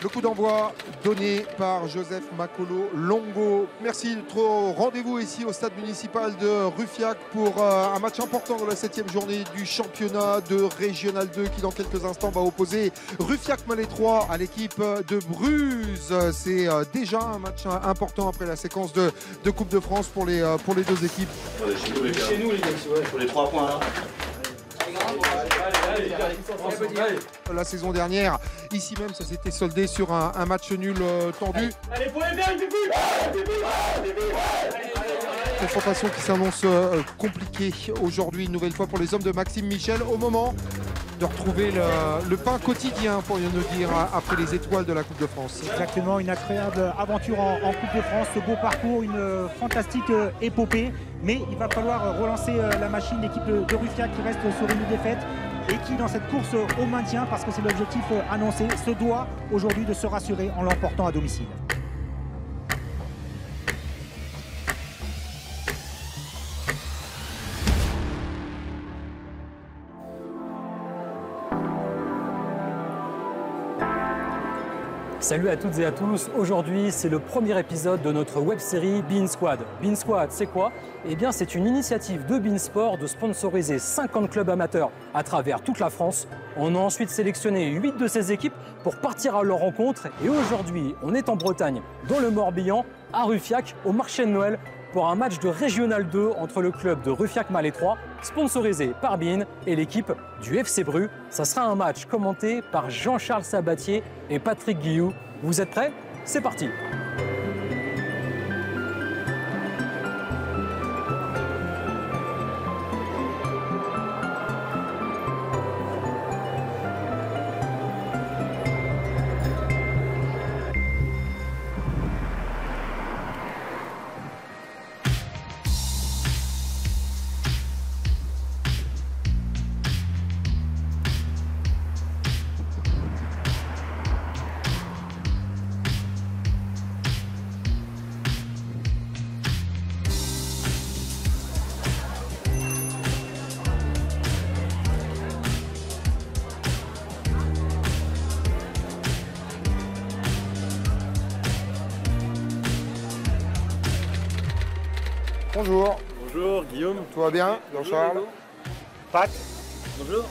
Le coup d'envoi donné par Joseph Makolo Longo. Merci d'être au rendez-vous ici au stade municipal de Ruffiac pour un match important dans la 7e journée du championnat de Régional 2 qui dans quelques instants va opposer Ruffiac-Malais 3 à l'équipe de Bruges. C'est déjà un match important après la séquence de Coupe de France pour les deux équipes. Chez nous les gars, pour les 3 points là. La saison dernière, ici même, ça s'était soldé sur un match nul tendu. Allez, pour les verts, Confrontation qui s'annonce compliquée aujourd'hui, une nouvelle fois pour les hommes de Maxime Michel, au moment de retrouver le pain quotidien, pourrions nous dire, après les étoiles de la Coupe de France. Exactement, une incroyable aventure en Coupe de France, ce beau parcours, une fantastique épopée. Mais il va falloir relancer la machine, l'équipe de Ruffiac qui reste sur une défaite et qui, dans cette course au maintien, parce que c'est l'objectif annoncé, se doit aujourd'hui de se rassurer en l'emportant à domicile. Salut à toutes et à tous, aujourd'hui c'est le premier épisode de notre web-série Bein Squad. Bein Squad, c'est quoi? Eh bien c'est une initiative de Bein Sport de sponsoriser 50 clubs amateurs à travers toute la France. On a ensuite sélectionné 8 de ces équipes pour partir à leur rencontre et aujourd'hui on est en Bretagne, dans le Morbihan, à Ruffiac, au marché de Noël, pour un match de Régional 2 entre le club de Ruffiac-Malais 3, sponsorisé par Bein, et l'équipe du FC Bru. Ça sera un match commenté par Jean-Charles Sabatier et Patrick Guillou. Vous êtes prêts? C'est parti! Bonjour. Bonjour Guillaume. Tout va bien, Jean-Charles? Pat, Bonjour.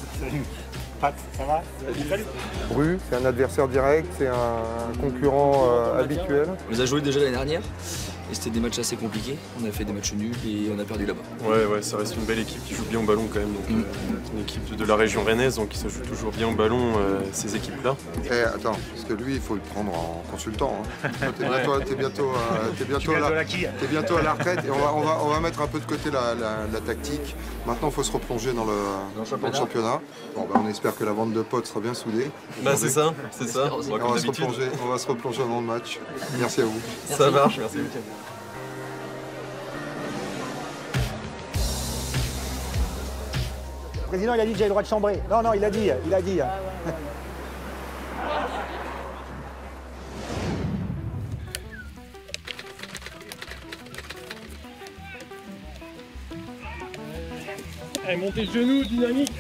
Pat, ça va? Salut. Bru, c'est un adversaire direct, c'est un concurrent habituel. On les a joués déjà l'année dernière et c'était des matchs assez compliqués. On a fait des matchs nuls et on a perdu là-bas. Ouais, ça reste une belle équipe qui joue bien au ballon quand même. Donc, une équipe de la région rennaise, donc ça joue toujours bien au ballon, ces équipes-là. Eh, attends, parce que lui, il faut le prendre en consultant. Hein. Toi, t'es bientôt à la retraite et on va mettre un peu de côté la tactique. Maintenant, il faut se replonger dans le championnat. Bon, on espère que la bande de potes sera bien soudée. Bah c'est ça. On va se replonger dans le match. Merci à vous. Ça marche, merci. Le président, il a dit que j'avais le droit de chambrer. Non, il a dit. Allez, montez le genou, dynamique.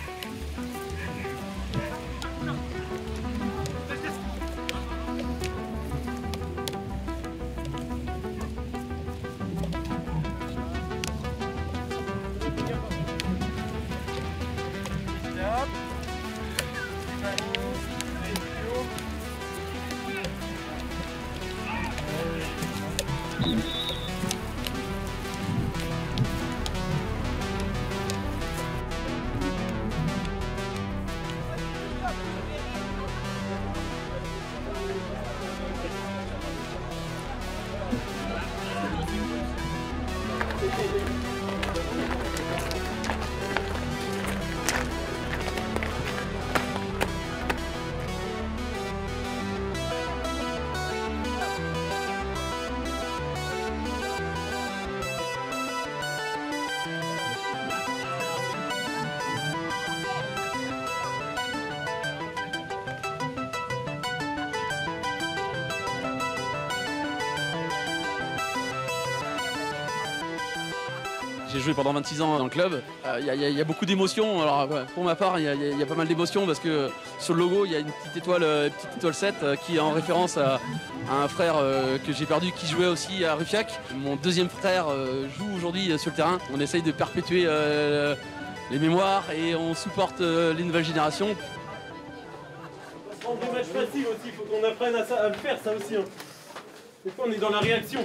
J'ai joué pendant 26 ans dans le club. Il y a beaucoup d'émotions. Alors pour ma part, il y a pas mal d'émotions parce que sur le logo, il y a une petite étoile 7 qui est en référence à un frère que j'ai perdu qui jouait aussi à Ruffiac. Mon deuxième frère joue aujourd'hui sur le terrain. On essaye de perpétuer les mémoires et on supporte les nouvelles générations. Des matchs faciles aussi, il faut qu'on apprenne à le faire ça aussi. Hein. Des fois on est dans la réaction.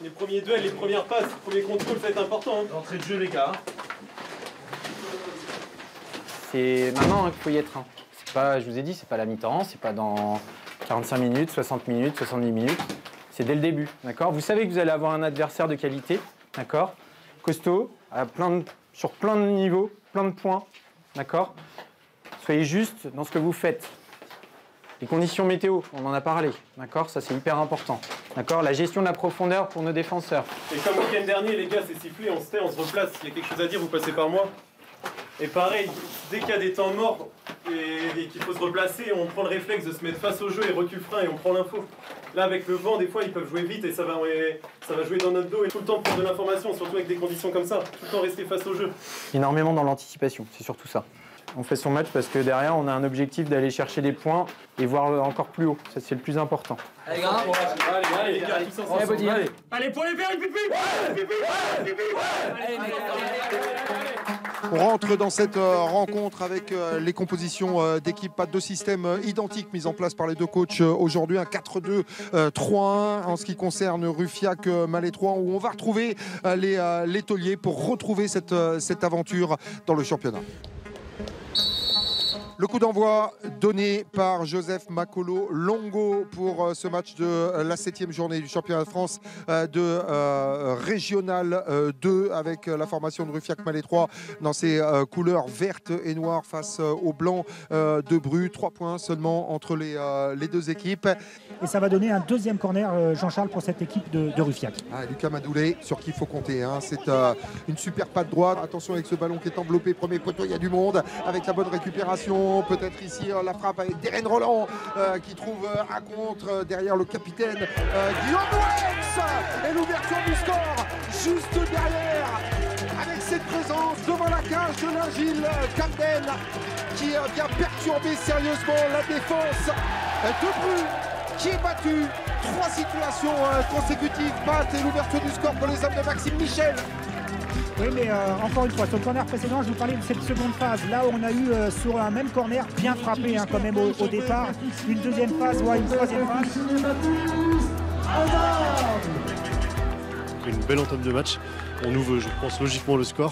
Les premiers duels, les premières passes, les premiers contrôles, ça va être important. Hein. L'entrée de jeu les gars. C'est maintenant qu'il faut y être. Hein. Pas, je vous ai dit, c'est pas la mi-temps, c'est pas dans 45 minutes, 60 minutes, 70 minutes. C'est dès le début, d'accord? Vous savez que vous allez avoir un adversaire de qualité, d'accord? Costaud, sur plein de niveaux, plein de points, d'accord? Soyez juste dans ce que vous faites. Les conditions météo, on en a parlé, d'accord? Ça, c'est hyper important, d'accord? La gestion de la profondeur pour nos défenseurs. Et comme le week-end dernier, les gars, c'est sifflé, on se tait, on se replace. Il y a quelque chose à dire, vous passez par moi. Et pareil, dès qu'il y a des temps morts et qu'il faut se replacer, on prend le réflexe de se mettre face au jeu et recul frein et on prend l'info. Là, avec le vent, des fois, ils peuvent jouer vite et ça va jouer dans notre dos. Et tout le temps prendre de l'information, surtout avec des conditions comme ça. Tout le temps rester face au jeu. Énormément dans l'anticipation, c'est surtout ça. On fait son match parce que derrière, on a un objectif d'aller chercher des points et voir encore plus haut. Ça, c'est le plus important. Allez, gars. Allez, les gars, tous ensemble. Allez, pour les faire, les pipis. On rentre dans cette rencontre avec les compositions d'équipe, pas de deux systèmes identiques mis en place par les deux coachs aujourd'hui, un 4-2-3-1 en ce qui concerne Ruffiac Malétroit, où on va retrouver les tauliers pour retrouver cette aventure dans le championnat. Le coup d'envoi donné par Joseph Makolo Longo pour ce match de la 7e journée du championnat de France de Régional 2 avec la formation de Ruffiac Malétroit dans ses couleurs vertes et noires face au blanc de Bru. 3 points seulement entre les deux équipes. Et ça va donner un deuxième corner, Jean-Charles, pour cette équipe de Ruffiac. Lucas Madoulé, sur qui il faut compter. Hein. C'est une super patte droite. Attention avec ce ballon qui est enveloppé. Premier poteau, il y a du monde avec la bonne récupération. Peut-être ici la frappe avec Deren Roland qui trouve un contre derrière le capitaine Guillaume Wex. Et l'ouverture du score juste derrière avec cette présence devant la cage de l'Agile Camden qui vient perturber sérieusement la défense de Bru qui est battu. 3 situations consécutives, patte et l'ouverture du score pour les hommes de Maxime Michel. Oui, mais encore une fois, sur le corner précédent, je vous parlais de cette seconde phase. Là, on a eu sur un même corner bien frappé quand même au départ. Une deuxième phase, voire une troisième phase. Une belle entame de match. On ouvre, je pense, logiquement le score.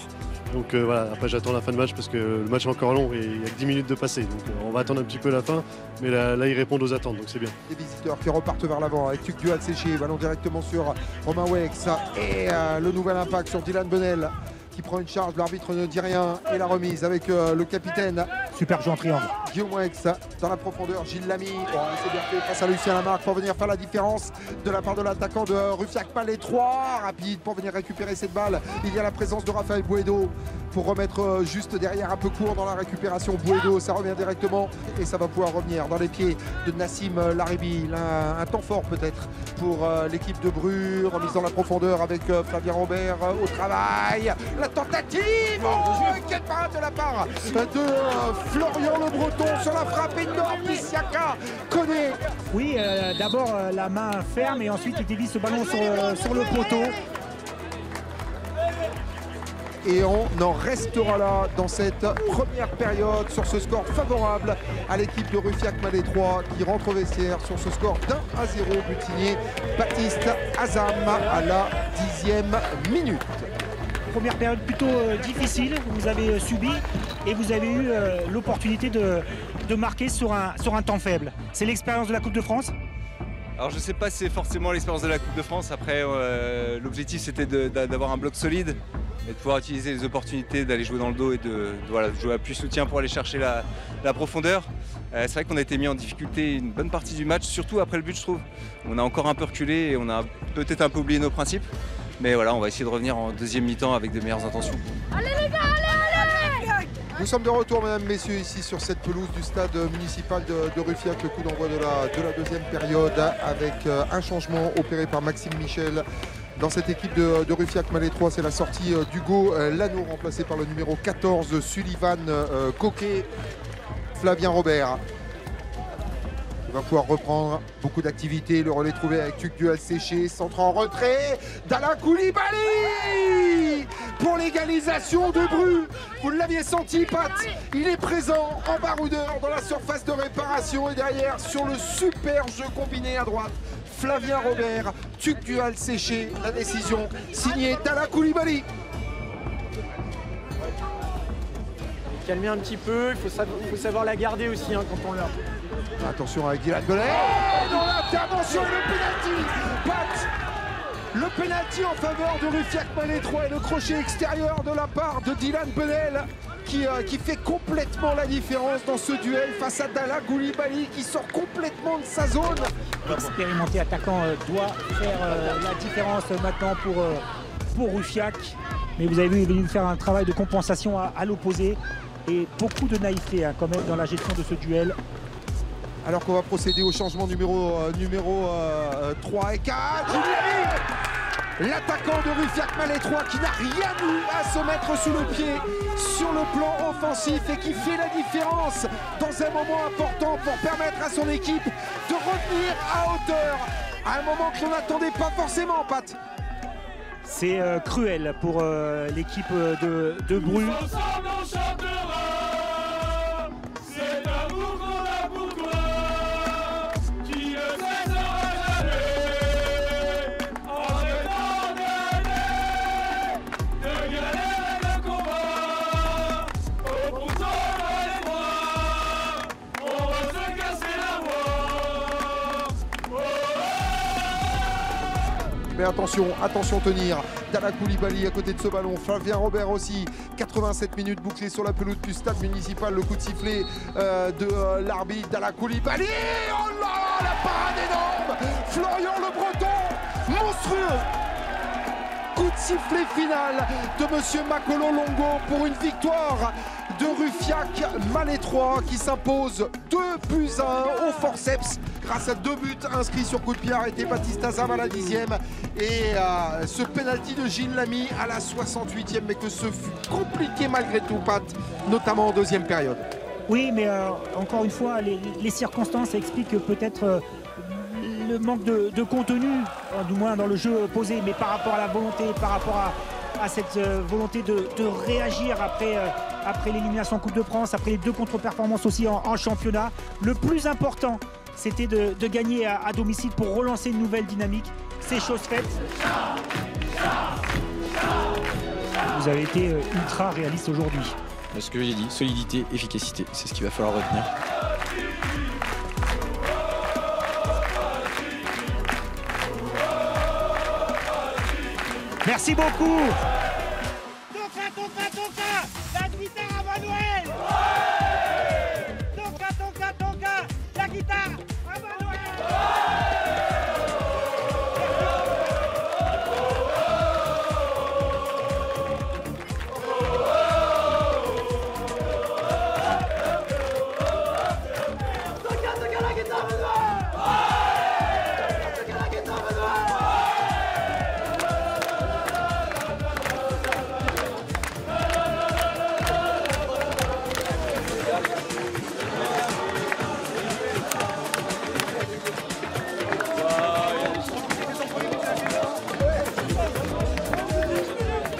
Donc voilà, après j'attends la fin de match parce que le match est encore long et il y a que 10 minutes de passer. Donc on va attendre un petit peu la fin, mais là ils répondent aux attentes, donc c'est bien. Les visiteurs qui repartent vers l'avant avec Tuc Dual séché, ballon directement sur Romain Wex et le nouvel impact sur Dylan Benel qui prend une charge, l'arbitre ne dit rien et la remise avec le capitaine. Super jeu en triangle. Guillaume Wex dans la profondeur, Gilles Lamy, c'est bien fait face à Lucien Lamarque pour venir faire la différence de la part de l'attaquant de Ruffiac Malétroit. Rapide pour venir récupérer cette balle. Il y a la présence de Raphaël Bouedo pour remettre juste derrière un peu court dans la récupération. Bouedo, ça revient directement et ça va pouvoir revenir dans les pieds de Nassim Laribi. Un temps fort peut-être pour l'équipe de Bru. Remise dans la profondeur avec Flavien Robert au travail. La tentative, quelle parade de la part de Florian Le Breton sur la frappe énorme d'Isiaka connaît. Oui, d'abord la main ferme et ensuite il dévie ce ballon sur le poteau. Et on en restera là dans cette première période sur ce score favorable à l'équipe de Ruffiac Malétroit qui rentre au vestiaire sur ce score d'1-0, but signé Baptiste Azam à la 10e minute. Première période plutôt difficile, vous avez subi et vous avez eu l'opportunité de marquer sur un temps faible. C'est l'expérience de la Coupe de France? Alors je ne sais pas si c'est forcément l'expérience de la Coupe de France. Après, l'objectif c'était d'avoir un bloc solide et de pouvoir utiliser les opportunités d'aller jouer dans le dos et de jouer à appui-soutien pour aller chercher la profondeur. C'est vrai qu'on a été mis en difficulté une bonne partie du match, surtout après le but je trouve. On a encore un peu reculé et on a peut-être un peu oublié nos principes. Mais voilà, on va essayer de revenir en deuxième mi-temps avec de meilleures intentions. Allez les gars, allez! Nous sommes de retour, mesdames, messieurs, ici sur cette pelouse du stade municipal de Ruffiac. Le coup d'envoi de la deuxième période avec un changement opéré par Maxime Michel dans cette équipe de Ruffiac Malais 3. C'est la sortie d'Hugo Lano, remplacé par le numéro 14, Sullivan Coquet. Flavien Robert qui va pouvoir reprendre beaucoup d'activité. Le relais trouvé avec Tugdual séché, centre en retrait. Dalla Koulibaly pour l'égalisation de Bru. Vous l'aviez senti, Pat, il est présent en baroudeur dans la surface de réparation et derrière sur le super jeu combiné à droite. Flavien Robert, Tugdual séché, la décision signée Dalla Koulibaly. Calmer un petit peu, il faut savoir la garder aussi hein, quand on l'a. Attention avec Dylan Bellet dans l'intervention et le pénalty. Pat, le pénalty en faveur de Ruffiac Malais 3 et le crochet extérieur de la part de Dylan Bellet qui fait complètement la différence dans ce duel face à Dalla Koulibaly qui sort complètement de sa zone. L'expérimenté attaquant doit faire la différence maintenant pour Ruffiac. Mais vous avez vu, il est venu faire un travail de compensation à l'opposé. Et beaucoup de naïveté hein, quand même dans la gestion de ce duel. Alors qu'on va procéder au changement numéro 3 et 4. L'attaquant de Ruffiac Malais 3 qui n'a rien eu à se mettre sous le pied sur le plan offensif et qui fait la différence dans un moment important pour permettre à son équipe de revenir à hauteur à un moment que l'on n'attendait pas forcément, Pat. C'est cruel pour l'équipe de Bru. Mais attention tenir. Dalla Koulibaly à côté de ce ballon. Flavien Robert aussi. 87 minutes bouclées sur la pelouse du stade municipal. Le coup de sifflet de l'arbitre. Dalla Koulibaly. Oh là, la parade énorme. Florian Le Breton. Monstrueux. Coup de sifflet final de Monsieur Makolo Longo pour une victoire de Ruffiac Malais 3 qui s'impose 2-1 au forceps grâce à 2 buts inscrits sur coup de pied arrêté. Baptiste Azam à la 10e et ce penalty de Gilles Lamy à la 68e, mais que ce fut compliqué malgré tout, Pat, notamment en deuxième période. Oui, mais encore une fois, les circonstances expliquent peut-être le manque de contenu, du moins dans le jeu posé, mais par rapport à la volonté, par rapport à cette volonté de réagir après l'élimination en Coupe de France, après les 2 contre-performances aussi en championnat. Le plus important, c'était de gagner à domicile pour relancer une nouvelle dynamique. C'est chose faite. Vous avez été ultra réaliste aujourd'hui. Ce que j'ai dit, solidité, efficacité, c'est ce qu'il va falloir retenir. Merci beaucoup. Toka, la guitare avant Noël. Toka, la guitare avant Noël.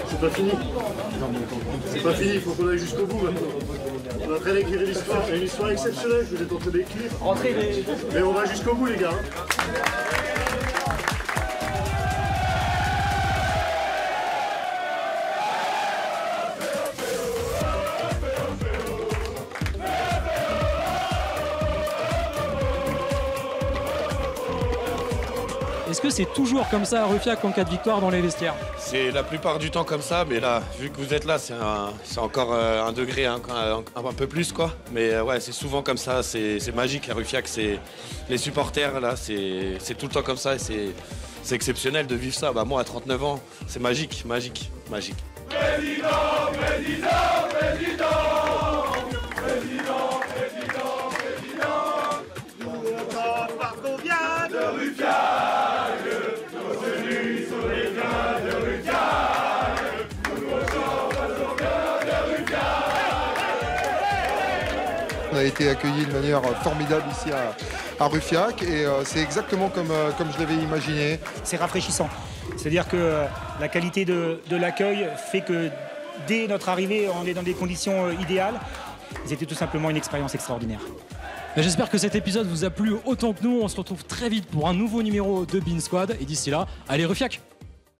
C'est pas fini. C'est pas fini, il faut qu'on aille jusqu'au bout maintenant. On est en train d'écrire l'histoire, c'est une histoire exceptionnelle, je vous ai tenté d'écrire. Mais on va jusqu'au bout les gars. Est-ce que c'est toujours comme ça à Ruffiac en cas de victoire dans les vestiaires? C'est la plupart du temps comme ça, mais là, vu que vous êtes là, c'est encore un degré, un peu plus quoi. Mais ouais, c'est souvent comme ça, c'est magique à Ruffiac, les supporters là, c'est tout le temps comme ça et c'est exceptionnel de vivre ça. Bah, moi à 39 ans, c'est magique. Président. Nous, on vient de Ruffiac, nos tenues sont les biens. été accueillis de manière formidable ici à Ruffiac et c'est exactement comme je l'avais imaginé. C'est rafraîchissant. C'est-à-dire que la qualité de l'accueil fait que dès notre arrivée, on est dans des conditions idéales. C'était tout simplement une expérience extraordinaire. J'espère que cet épisode vous a plu autant que nous. On se retrouve très vite pour un nouveau numéro de Bean Squad. Et d'ici là, allez Ruffiac!